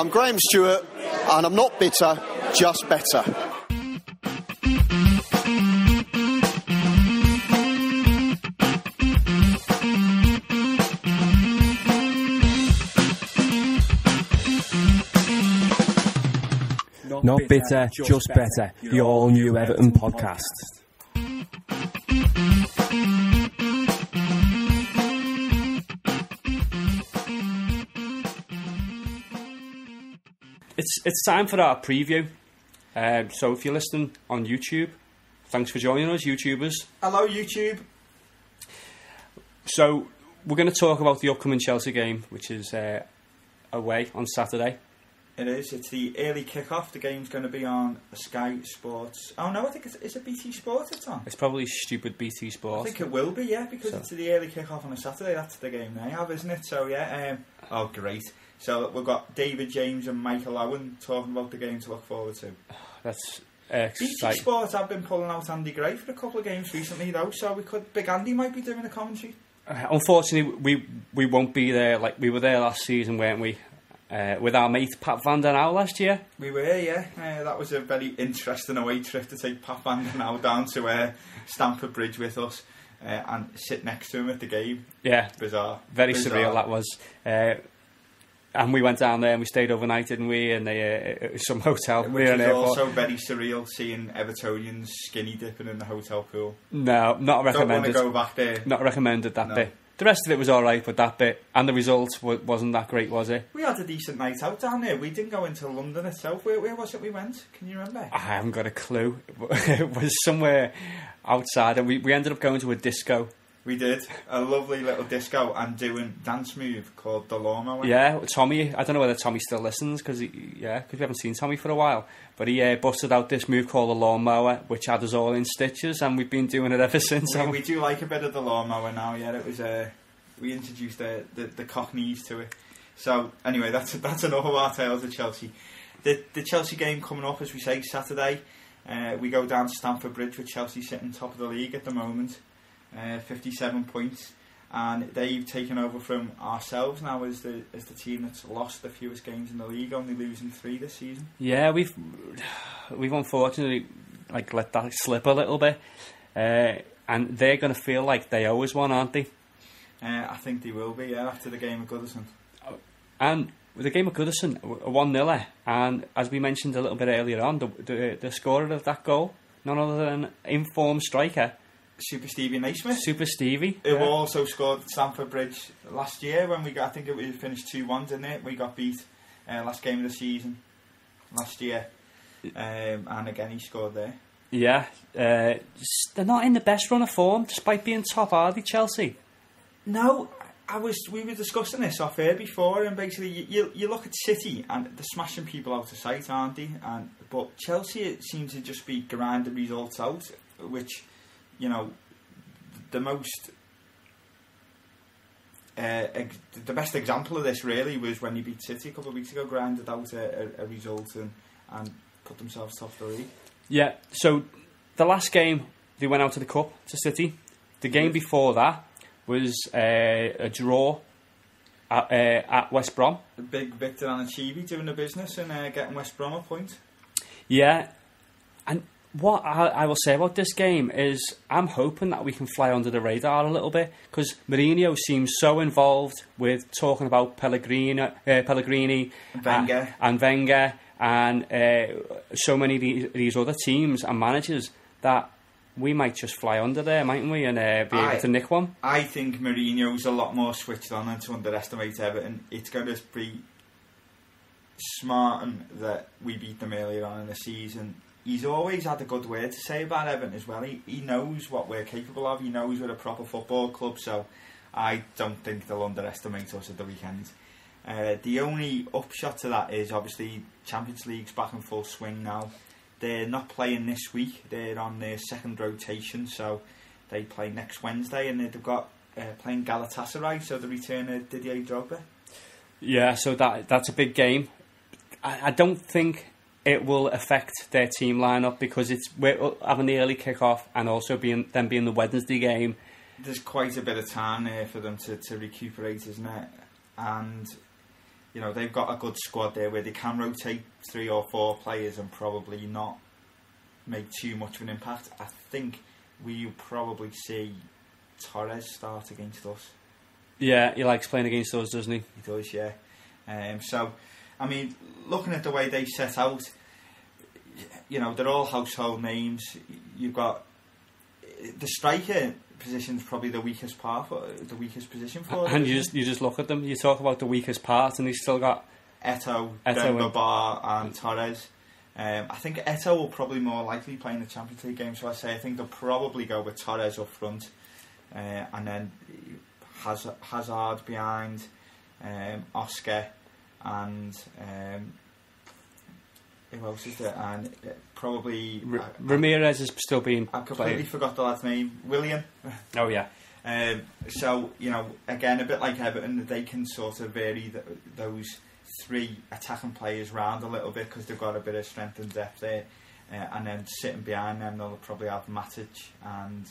I'm Graham Stewart, and I'm not bitter, just better. Not bitter, just better. The all-new Everton podcast. It's time for our preview. So if you're listening on YouTube, thanks for joining us, YouTubers. Hello, YouTube. So we're going to talk about the upcoming Chelsea game, which is away on Saturday. It is. It's the early kick-off. The game's going to be on Sky Sports. Oh no, I think it's BT Sport it's on. It's probably stupid BT Sport. I think it will be, yeah, because it's the early kick-off on a Saturday. That's the game they have, isn't it? So yeah. Oh, great. So we've got David James and Michael Owen talking about the game to look forward to. That's BT Sport have been pulling out Andy Gray for a couple of games recently, though. So Big Andy might be doing a commentary. Unfortunately, we won't be there. Like we were there last season, weren't we? With our mate Pat van der Nauw last year. We were, yeah. That was a very interesting away trip to take Pat van der Nauw down to Stamford Bridge with us and sit next to him at the game. Yeah. Bizarre. Very Bizarre. surreal that was. And we went down there and we stayed overnight, didn't we? And it was some hotel. Which was also very surreal seeing Evertonians skinny dipping in the hotel pool. No, not recommended. Don't want to go back there. Not recommended, that bit. The rest of it was alright, but that bit and the result wasn't that great, was it? We had a decent night out down there. We didn't go into London itself. Where was it we went? Can you remember? I haven't got a clue. It was somewhere outside, and we ended up going to a disco. We did. A lovely little disco and doing a dance move called the lawnmower. Yeah, Tommy. I don't know whether Tommy still listens because we haven't seen Tommy for a while. But he busted out this move called the lawnmower, which had us all in stitches, and we've been doing it ever since. We do like a bit of the lawnmower now. Yeah, it was. We introduced the Cockneys to it. So anyway, that's enough of our tales of Chelsea. The Chelsea game coming up, as we say, Saturday. We go down to Stamford Bridge with Chelsea sitting top of the league at the moment. 57 points, and they've taken over from ourselves now as the team that's lost the fewest games in the league, only losing 3 this season. Yeah, we've unfortunately let that slip a little bit, and they're going to feel like they owe us one, aren't they? I think they will be, yeah, after the game of Goodison. And with the game of Goodison, a 1-0, and as we mentioned a little bit earlier on, the scorer of that goal, none other than informed striker Super Stevie Naismith. Super Stevie. Who also scored at Stamford Bridge last year when I think it was finished 2-1, didn't it? We got beat last game of the season last year. And again he scored there. Yeah. They're not in the best run of form despite being top, are they, Chelsea? No, we were discussing this off air before, and basically you look at City and they're smashing people out of sight, aren't they? But Chelsea seems to just be grinding results out, which, you know, the best example of this really was when he beat City a couple of weeks ago, grinded out a result and put themselves top of the league. Yeah, so the last game they went out to the Cup to City. The game before that was a draw at West Brom. A big Victor Anichebe doing the business and getting West Brom a point. Yeah, and what I will say about this game is I'm hoping that we can fly under the radar a little bit, because Mourinho seems so involved with talking about Pellegrini and Wenger and so many of these other teams and managers that we might just fly under there, mightn't we, and be able to nick one. I think Mourinho's a lot more switched on than to underestimate Everton. It's going to be smart that we beat them earlier on in the season. He's always had a good word to say about Everton as well. He knows what we're capable of. He knows we're a proper football club, so I don't think they'll underestimate us at the weekend. The only upshot to that is obviously Champions League's back in full swing now. They're not playing this week. They're on their second rotation, so they play next Wednesday, and they've got playing Galatasaray, so the return of Didier Drogba. Yeah, so that's a big game. I don't think it will affect their team lineup because we're having the early kick-off and also being the Wednesday game. There's quite a bit of time there for them to recuperate, isn't it? And you know, they've got a good squad there where they can rotate 3 or 4 players and probably not make too much of an impact. I think we'll probably see Torres start against us. Yeah, he likes playing against us, doesn't he? He does, yeah. So, I mean, looking at the way they set out, you know, they're all household names. You've got the striker position's probably the weakest position for them. And you just look at them. You talk about the weakest part, and he's still got Eto'o, Demba and Torres. I think Eto'o will probably more likely play in the Champions League game, so I think they'll probably go with Torres up front, and then Hazard behind, Oscar, and who else is there? And probably Ramirez is still being. I completely forgot the lad's name. William. Oh yeah. So, you know, again, a bit like Everton, they can sort of vary those 3 attacking players round a little bit because they've got a bit of strength and depth there. And then sitting behind them, they'll probably have Matic and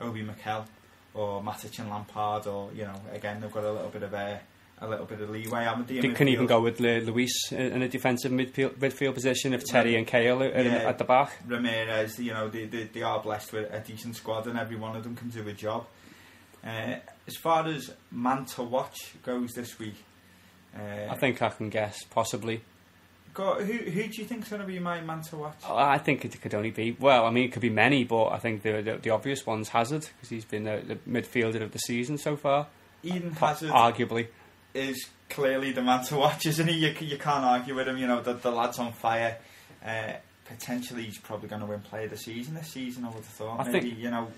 Obi Mikel, or Matic and Lampard, or, you know, again, they've got a little bit of leeway. They can even go with Luis in a defensive midfield position if Terry and Cahill are at the back. Ramirez, you know, they are blessed with a decent squad, and every one of them can do a job. As far as man to watch goes this week, I think I can guess, possibly. Who do you think's going to be my man to watch? I think it could only be, well, I mean, it could be many, but I think the obvious one's Hazard, because he's been the midfielder of the season so far. Eden Hazard, arguably, is clearly the man to watch, isn't he? You can't argue with him. You know, the lad's on fire. Potentially, he's probably going to win Player of the Season this season, I would have thought. Maybe, you know,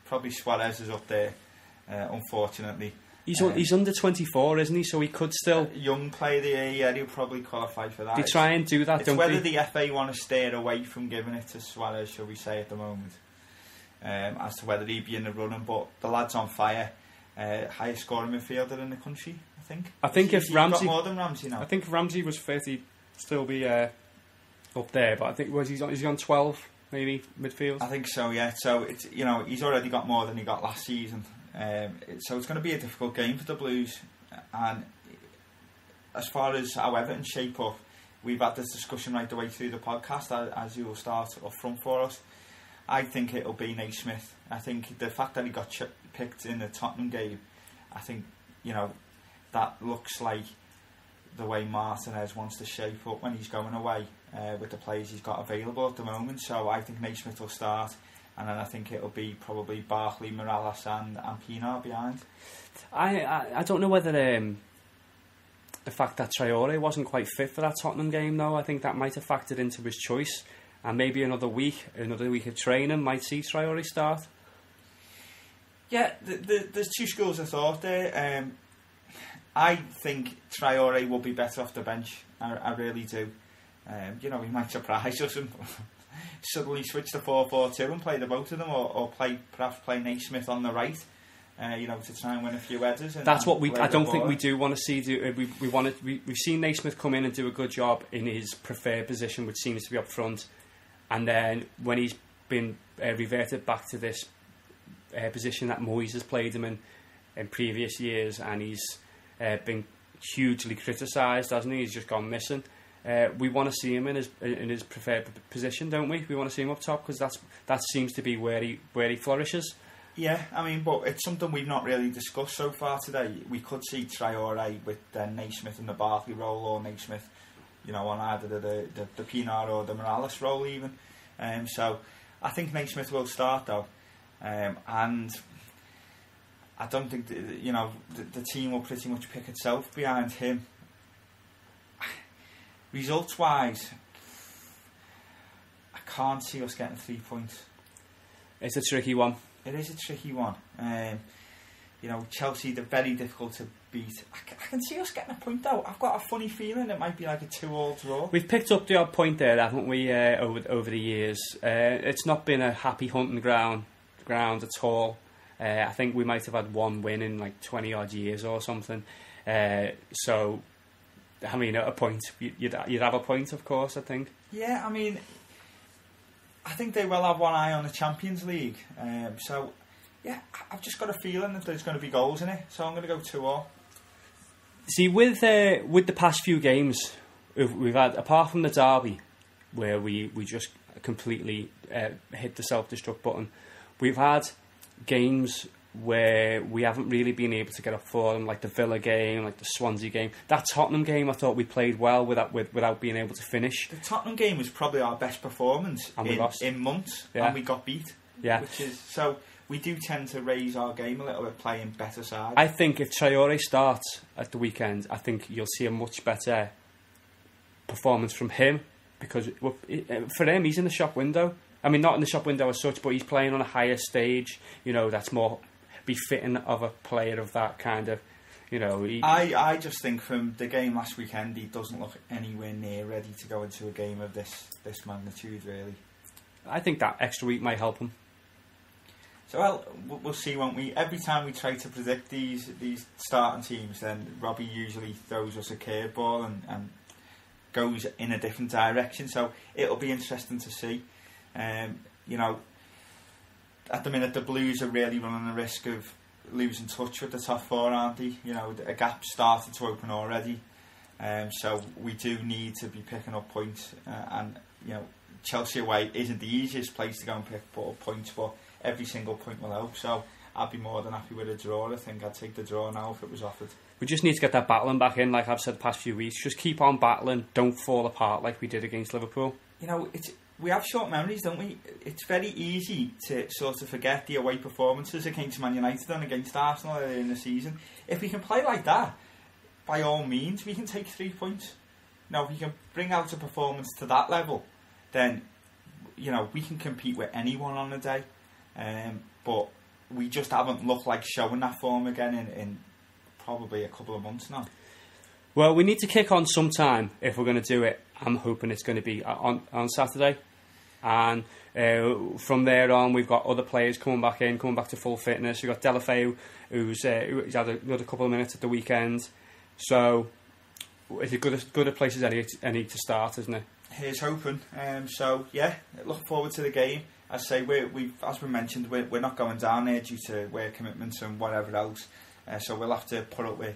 probably Suarez is up there, unfortunately. He's under 24, isn't he? So he could still... Young Player of the Year, yeah, he'll probably qualify for that. They try and do that, don't they? It's whether the FA want to steer away from giving it to Suarez, shall we say, at the moment, as to whether he'd be in the running. But the lad's on fire. Highest scoring midfielder in the country, I think. I think if Ramsey... got more than Ramsey now. I think if Ramsey was fit, he'd still be up there. But I think, is he on 12, maybe, midfield? I think so, yeah. So, it's, you know, he's already got more than he got last season. So it's going to be a difficult game for the Blues, and as far as how Everton shape up, we've had this discussion right the way through the podcast, as you will start up front for us. I think it'll be Naismith. I think the fact that he got picked in the Tottenham game, I think, you know, that looks like the way Martinez wants to shape up when he's going away with the players he's got available at the moment. So I think Naismith will start. And then I think it'll be probably Barkley, Morales and Pienaar behind. I don't know whether the fact that Traore wasn't quite fit for that Tottenham game, though, I think that might have factored into his choice. And maybe another week of training might see Traore start. Yeah, there's 2 schools of thought there. I think Traore will be better off the bench. I really do. You know, he might surprise us and suddenly switch to 4-4-2 and play the both of them, or perhaps play Naismith on the right, you know, to try and win a few headers. That's what I don't think we do want to see. We've seen Naismith come in and do a good job in his preferred position, which seems to be up front, and then when he's been reverted back to this position that Moyes has played him in previous years, and he's been hugely criticised, hasn't he? He's just gone missing. We want to see him in his preferred position, don't we? We want to see him up top because that seems to be where he flourishes. Yeah, I mean, but it's something we've not really discussed so far today. We could see Traore with Naismith in the Barkley role, or Naismith, you know, on either the Pienaar or the Morales role even. So I think Naismith will start though, and I don't think you know the team will pretty much pick itself behind him. Results wise, I can't see us getting 3 points. It's a tricky one. It is a tricky one. You know, Chelsea, they're very difficult to beat. I can see us getting a point though. I've got a funny feeling it might be like a 2-2 draw. We've picked up the odd point there, haven't we, over the years. It's not been a happy hunting ground at all. I think we might have had one win in like 20 odd years or something. So, I mean, at a point, you'd have a point, of course, I think. Yeah, I mean, I think they will have one eye on the Champions League. So, yeah, I've just got a feeling that there's going to be goals in it. So I'm going to go 2-2. See, with the past few games we've had, apart from the derby, where we just completely hit the self-destruct button, we've had games where we haven't really been able to get up for them, like the Villa game, like the Swansea game. That Tottenham game, I thought we played well without being able to finish. The Tottenham game was probably our best performance in months, and we got beat. Yeah. Which is, so we do tend to raise our game a little bit, playing better side. I think if Traore starts at the weekend, I think you'll see a much better performance from him, because for him, he's in the shop window. I mean, not in the shop window as such, but he's playing on a higher stage. You know, that's more befitting of a player of that kind of, you know. I just think from the game last weekend, he doesn't look anywhere near ready to go into a game of this magnitude, really. I think that extra week might help him. So, well, we'll see, won't we? Every time we try to predict these starting teams, then Robbie usually throws us a curveball and goes in a different direction. So it'll be interesting to see. You know, at the minute, the Blues are really running the risk of losing touch with the top four, aren't they? You know, a gap started to open already. So we do need to be picking up points. And, you know, Chelsea away isn't the easiest place to go and pick up points, but every single point will help. So I'd be more than happy with a draw. I think I'd take the draw now if it was offered. We just need to get that battling back in, like I've said the past few weeks. Just keep on battling. Don't fall apart like we did against Liverpool. You know, we have short memories, don't we? It's very easy to sort of forget the away performances against Man United and against Arsenal earlier in the season. If we can play like that, by all means, we can take 3 points. Now, if we can bring out a performance to that level, then, you know, we can compete with anyone on the day. But we just haven't looked like showing that form again in probably a couple of months now. Well, we need to kick on sometime if we're going to do it. I'm hoping it's going to be on Saturday. And from there on, we've got other players coming back to full fitness. We've got Delafeu, who's had another couple of minutes at the weekend. So it's as good a place as any to start, isn't it? Here's hoping. So, yeah, look forward to the game. I say, as we mentioned, we're not going down there due to work commitments and whatever else. So we'll have to put up with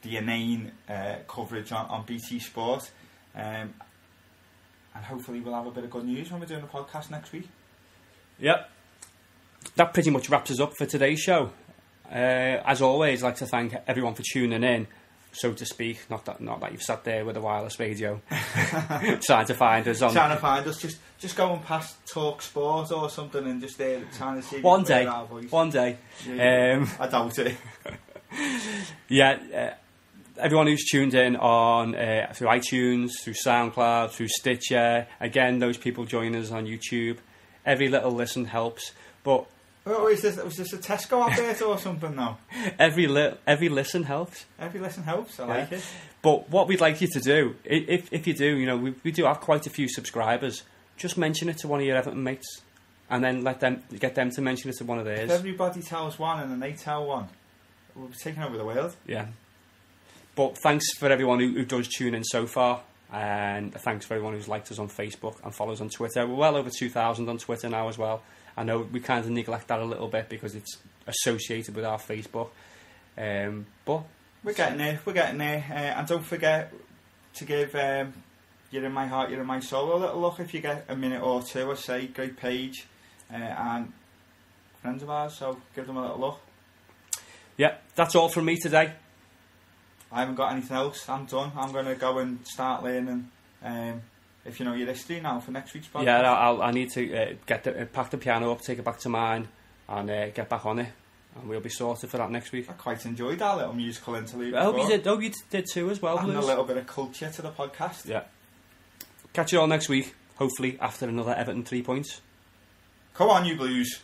the inane coverage on BT Sport. And hopefully we'll have a bit of good news when we're doing the podcast next week. Yep. That pretty much wraps us up for today's show. As always, I'd like to thank everyone for tuning in, so to speak. Not that you've sat there with a wireless radio trying to find us. Just going past Talk Sport or something and just there trying to see one day. Yeah, I doubt it. Yeah. Everyone who's tuned in on through iTunes, through SoundCloud, through Stitcher, again, those people join us on YouTube. Every little listen helps. But was this a Tesco advert or something now? Every listen helps. Every listen helps. I like it. But what we'd like you to do, if you do, you know, we do have quite a few subscribers. Just mention it to one of your Everton mates, and then get them to mention it to one of theirs. If everybody tells one and then they tell one, we'll be taking over the world. Yeah. But thanks for everyone who does tune in so far, and thanks for everyone who's liked us on Facebook and follows on Twitter. We're well over 2,000 on Twitter now as well. I know we kind of neglect that a little bit because it's associated with our Facebook, but we're getting there. And don't forget to give You're In My Heart, You're In My Soul a little look if you get a minute or two. I say, great page, and friends of ours, so give them a little look. Yeah, that's all from me today. I haven't got anything else. I'm done. I'm going to go and start learning. If you know your history now for next week's podcast. Yeah, I need to pack the piano up, take it back to mine, and get back on it, and we'll be sorted for that next week. I quite enjoyed our little musical interlude. I hope you did too as well. And a little bit of culture to the podcast. Yeah. Catch you all next week. Hopefully after another Everton 3 points. Come on, you Blues.